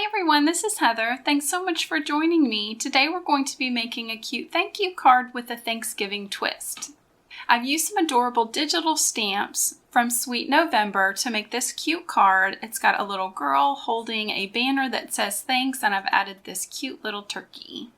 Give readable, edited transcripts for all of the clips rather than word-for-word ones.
everyone, this is Heather. Thanks so much for joining me. Today we're going to be making a cute thank you card with a Thanksgiving twist. I've used some adorable digital stamps from Sweet November to make this cute card. It's got a little girl holding a banner that says thanks, and I've added this cute little turkey.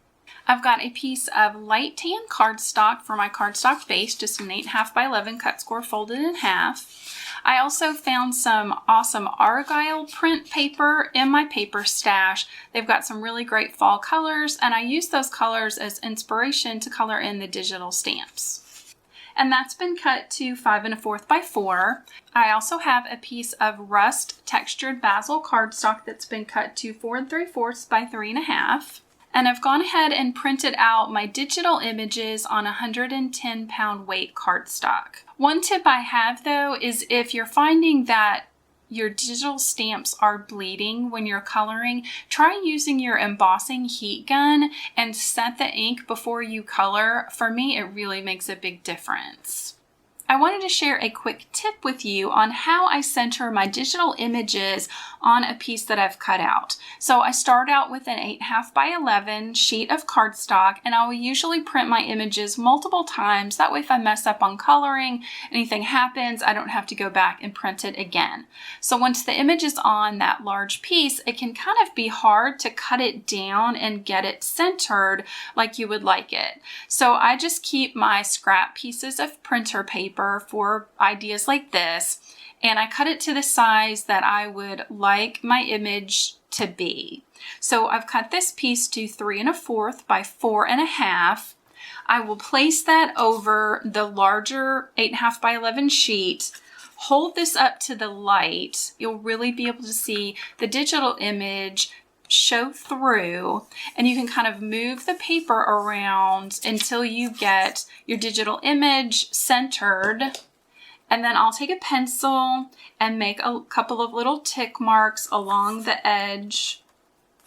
I've got a piece of light tan cardstock for my cardstock base, just an 8.5 by 11 cut score folded in half. I also found some awesome Argyle print paper in my paper stash. They've got some really great fall colors, and I use those colors as inspiration to color in the digital stamps. And that's been cut to 5 1/4 by 4. I also have a piece of rust textured basil cardstock that's been cut to 4 3/4 by 3 1/2. And I've gone ahead and printed out my digital images on 110-pound weight cardstock. One tip I have though is if you're finding that your digital stamps are bleeding when you're coloring, try using your embossing heat gun and set the ink before you color. For me, it really makes a big difference. I wanted to share a quick tip with you on how I center my digital images on a piece that I've cut out. So I start out with an 8.5 by 11 sheet of cardstock, and I will usually print my images multiple times. That way if I mess up on coloring, anything happens, I don't have to go back and print it again. So once the image is on that large piece, it can kind of be hard to cut it down and get it centered like you would like it. So I just keep my scrap pieces of printer paper for ideas like this, and I cut it to the size that I would like my image to be. So I've cut this piece to 3 1/4 by 4 1/2. I will place that over the larger 8.5 by 11 sheet. Hold this up to the light. You'll really be able to see the digital image show through, and you can kind of move the paper around until you get your digital image centered. And then I'll take a pencil and make a couple of little tick marks along the edge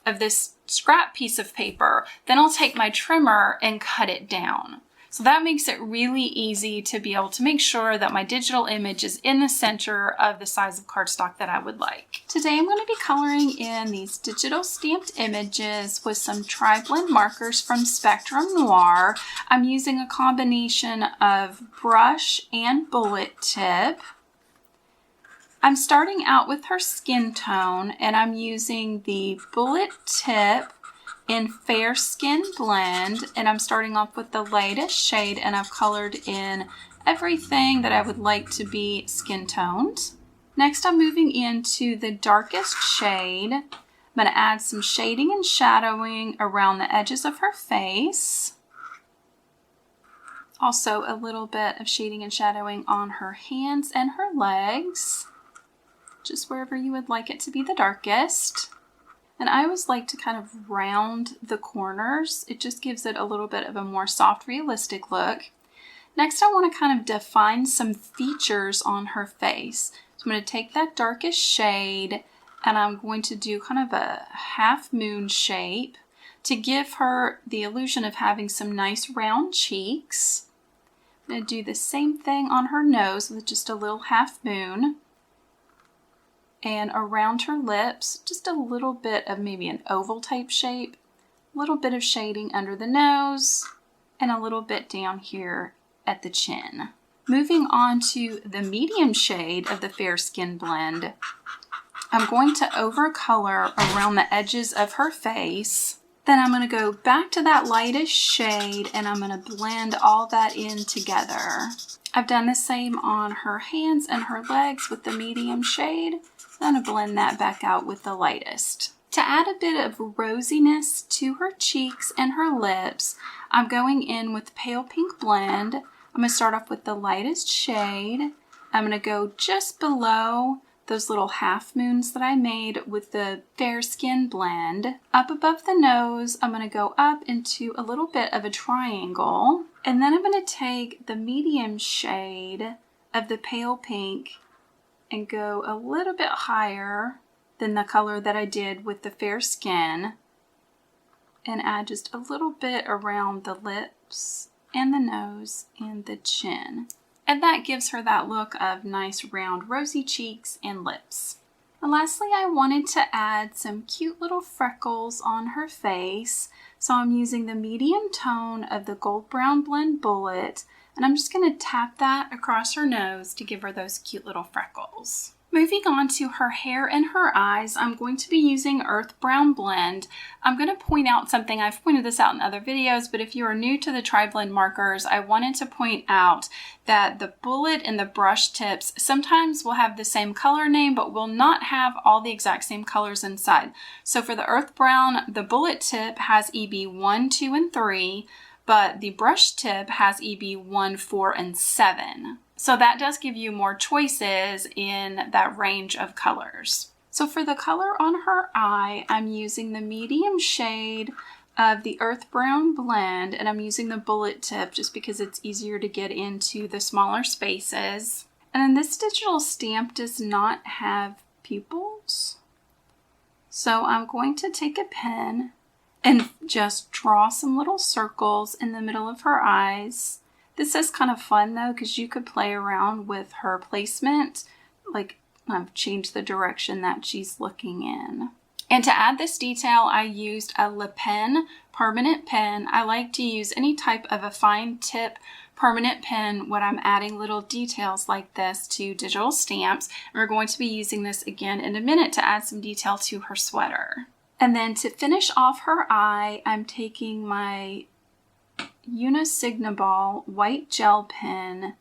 of this scrap piece of paper. Then I'll take my trimmer and cut it down. So that makes it really easy to be able to make sure that my digital image is in the center of the size of cardstock that I would like. Today I'm going to be coloring in these digital stamped images with some Tri-Blend markers from Spectrum Noir. I'm using a combination of brush and bullet tip. I'm starting out with her skin tone, and I'm using the bullet tip in Fair Skin Blend, and I'm starting off with the lightest shade, and I've colored in everything that I would like to be skin toned. Next, I'm moving into the darkest shade. I'm going to add some shading and shadowing around the edges of her face. Also a little bit of shading and shadowing on her hands and her legs, just wherever you would like it to be the darkest. And I always like to kind of round the corners. It just gives it a little bit of a more soft, realistic look. Next, I want to kind of define some features on her face. So I'm going to take that darkest shade, and I'm going to do kind of a half moon shape to give her the illusion of having some nice round cheeks. I'm going to do the same thing on her nose with just a little half moon. And around her lips, just a little bit of maybe an oval type shape, a little bit of shading under the nose, and a little bit down here at the chin. Moving on to the medium shade of the Fair Skin Blend, I'm going to overcolor around the edges of her face. Then I'm going to go back to that lightest shade, and I'm going to blend all that in together. I've done the same on her hands and her legs with the medium shade. I'm going to blend that back out with the lightest. To add a bit of rosiness to her cheeks and her lips, I'm going in with Pale Pink Blend. I'm going to start off with the lightest shade. I'm going to go just below those little half moons that I made with the Fair Skin Blend. Up above the nose, I'm going to go up into a little bit of a triangle. And then I'm going to take the medium shade of the Pale Pink and go a little bit higher than the color that I did with the Fair Skin, and add just a little bit around the lips and the nose and the chin. And that gives her that look of nice round rosy cheeks and lips. And lastly, I wanted to add some cute little freckles on her face. So I'm using the medium tone of the Gold Brown Blend Bullet, and I'm just going to tap that across her nose to give her those cute little freckles. Moving on to her hair and her eyes, I'm going to be using Earth Brown Blend. I'm going to point out something. I've pointed this out in other videos, but if you are new to the Tri-Blend markers, I wanted to point out that the bullet and the brush tips sometimes will have the same color name, but will not have all the exact same colors inside. So for the Earth Brown, the bullet tip has EB 1, 2, and 3, but the brush tip has EB 1, 4, and 7. So that does give you more choices in that range of colors. So for the color on her eye, I'm using the medium shade of the Earth Brown Blend, and I'm using the bullet tip just because it's easier to get into the smaller spaces. And then this digital stamp does not have pupils. So I'm going to take a pen and just draw some little circles in the middle of her eyes. This is kind of fun though, because you could play around with her placement, like change the direction that she's looking in. And to add this detail, I used a Le Pen permanent pen. I like to use any type of a fine tip permanent pen when I'm adding little details like this to digital stamps. And we're going to be using this again in a minute to add some detail to her sweater. And then to finish off her eye, I'm taking my Unisignable white gel pen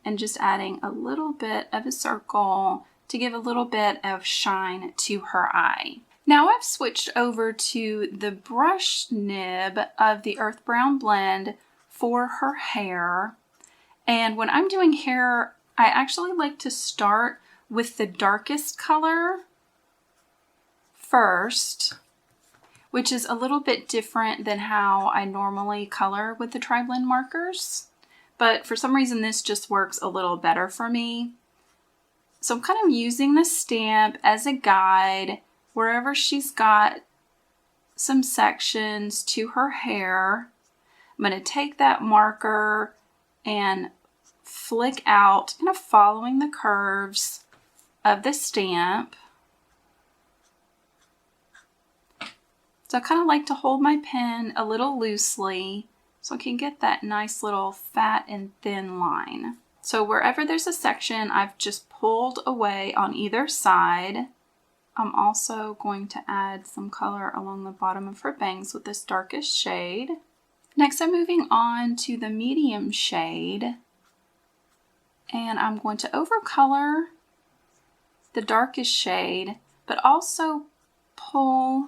and just adding a little bit of a circle to give a little bit of shine to her eye. Now I've switched over to the brush nib of the Earth Brown Blend for her hair. And when I'm doing hair, I actually like to start with the darkest color first, which is a little bit different than how I normally color with the Tri-Blend markers. But for some reason, this just works a little better for me. So I'm kind of using the stamp as a guide wherever she's got some sections to her hair. I'm going to take that marker and flick out, kind of following the curves of the stamp. So I kind of like to hold my pen a little loosely so I can get that nice little fat and thin line. So wherever there's a section, I've just pulled away on either side. I'm also going to add some color along the bottom of her bangs with this darkest shade. Next, I'm moving on to the medium shade, and I'm going to overcolor the darkest shade, but also pull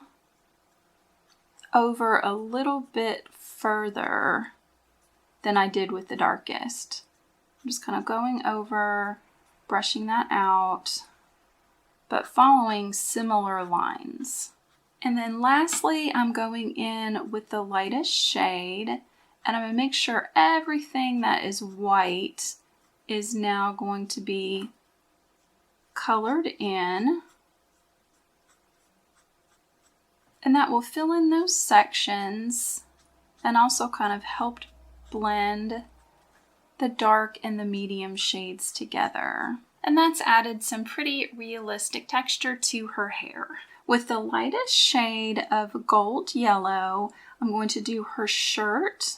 over a little bit further than I did with the darkest. I'm just kind of going over, brushing that out, but following similar lines. And then lastly, I'm going in with the lightest shade, and I'm going to make sure everything that is white is now going to be colored in. And that will fill in those sections and also kind of help blend the dark and the medium shades together. And that's added some pretty realistic texture to her hair. With the lightest shade of gold yellow, I'm going to do her shirt,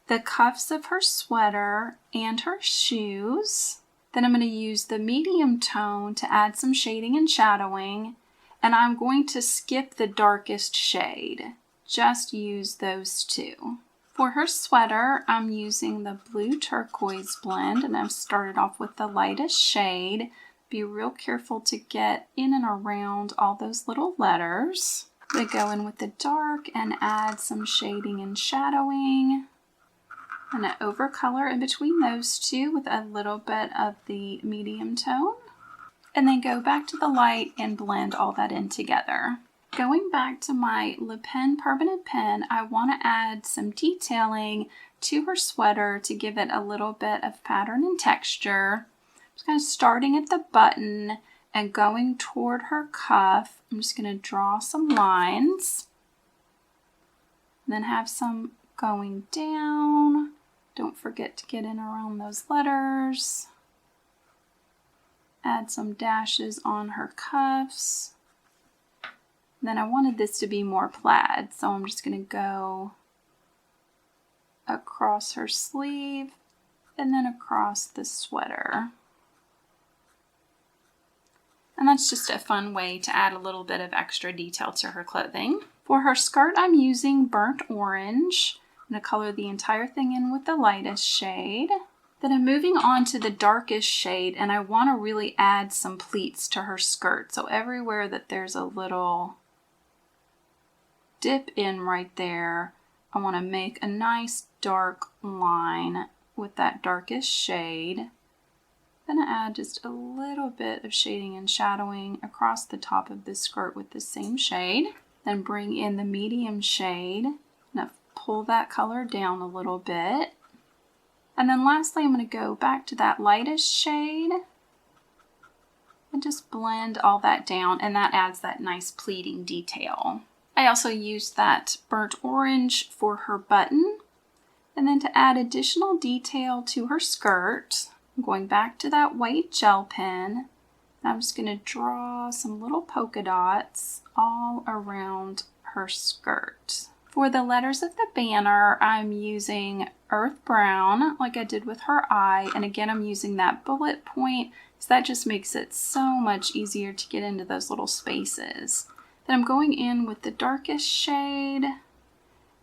the cuffs of her sweater, and her shoes. Then I'm going to use the medium tone to add some shading and shadowing. And I'm going to skip the darkest shade. Just use those two. For her sweater, I'm using the blue turquoise blend, and I've started off with the lightest shade. Be real careful to get in and around all those little letters. I'm going to go in with the dark and add some shading and shadowing. I'm going to overcolor in between those two with a little bit of the medium tone. And then go back to the light and blend all that in together. Going back to my Le Pen permanent pen, I want to add some detailing to her sweater to give it a little bit of pattern and texture. Just kind of starting at the button and going toward her cuff. I'm just going to draw some lines. And then have some going down. Don't forget to get in around those letters. add some dashes on her cuffs. Then I wanted this to be more plaid, so I'm just going to go across her sleeve and then across the sweater. And that's just a fun way to add a little bit of extra detail to her clothing. For her skirt, I'm using burnt orange. I'm going to color the entire thing in with the lightest shade. Then I'm moving on to the darkest shade, and I want to really add some pleats to her skirt. So everywhere that there's a little dip in right there, I want to make a nice dark line with that darkest shade. Then I add just a little bit of shading and shadowing across the top of this skirt with the same shade. Then bring in the medium shade. Now pull that color down a little bit. And then lastly, I'm going to go back to that lightest shade and just blend all that down, and that adds that nice pleating detail. I also used that burnt orange for her button. And then to add additional detail to her skirt, I'm going back to that white gel pen. I'm just going to draw some little polka dots all around her skirt. For the letters of the banner, I'm using earth brown like I did with her eye. And again, I'm using that bullet point, so that just makes it so much easier to get into those little spaces. Then I'm going in with the darkest shade,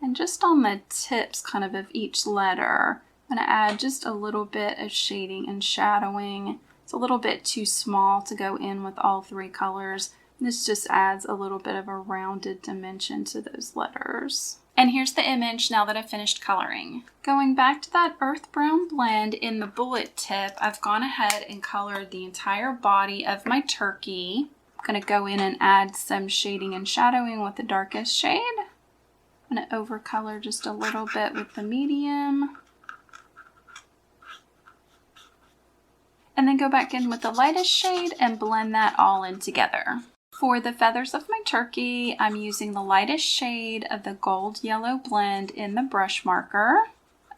and just on the tips kind of each letter, I'm going to add just a little bit of shading and shadowing. It's a little bit too small to go in with all three colors. This just adds a little bit of a rounded dimension to those letters. And here's the image now that I've finished coloring. Going back to that earth brown blend in the bullet tip, I've gone ahead and colored the entire body of my turkey. I'm going to go in and add some shading and shadowing with the darkest shade. I'm going to overcolor just a little bit with the medium. And then go back in with the lightest shade and blend that all in together. For the feathers of my turkey, I'm using the lightest shade of the gold yellow blend in the brush marker.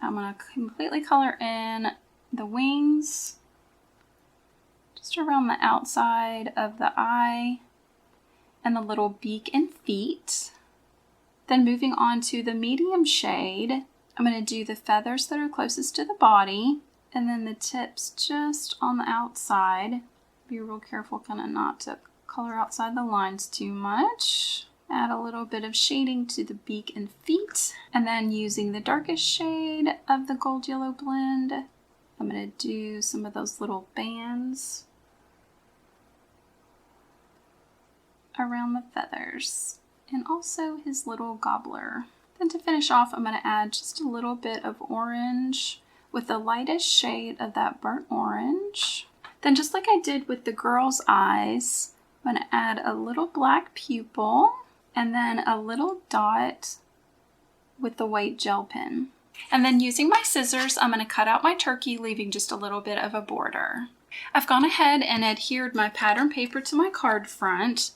I'm going to completely color in the wings, just around the outside of the eye, and the little beak and feet. Then moving on to the medium shade, I'm going to do the feathers that are closest to the body, and then the tips just on the outside. Be real careful kind of not to color outside the lines too much. Add a little bit of shading to the beak and feet, and then using the darkest shade of the gold yellow blend, I'm going to do some of those little bands around the feathers, and also his little gobbler. Then to finish off, I'm going to add just a little bit of orange with the lightest shade of that burnt orange. Then just like I did with the girl's eyes, I'm going to add a little black pupil and then a little dot with the white gel pen. And then using my scissors, I'm going to cut out my turkey, leaving just a little bit of a border. I've gone ahead and adhered my pattern paper to my card front,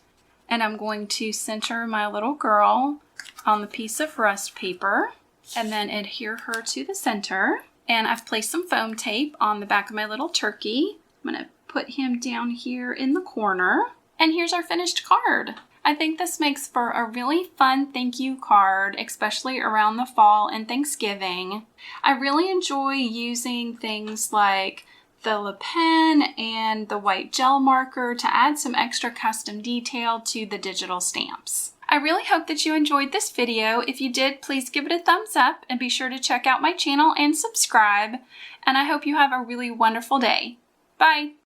and I'm going to center my little girl on the piece of rust paper and then adhere her to the center. And I've placed some foam tape on the back of my little turkey. I'm going to put him down here in the corner. And here's our finished card. I think this makes for a really fun thank you card, especially around the fall and Thanksgiving. I really enjoy using things like the Le Pen and the white gel marker to add some extra custom detail to the digital stamps. I really hope that you enjoyed this video. If you did, please give it a thumbs up and be sure to check out my channel and subscribe. And I hope you have a really wonderful day. Bye!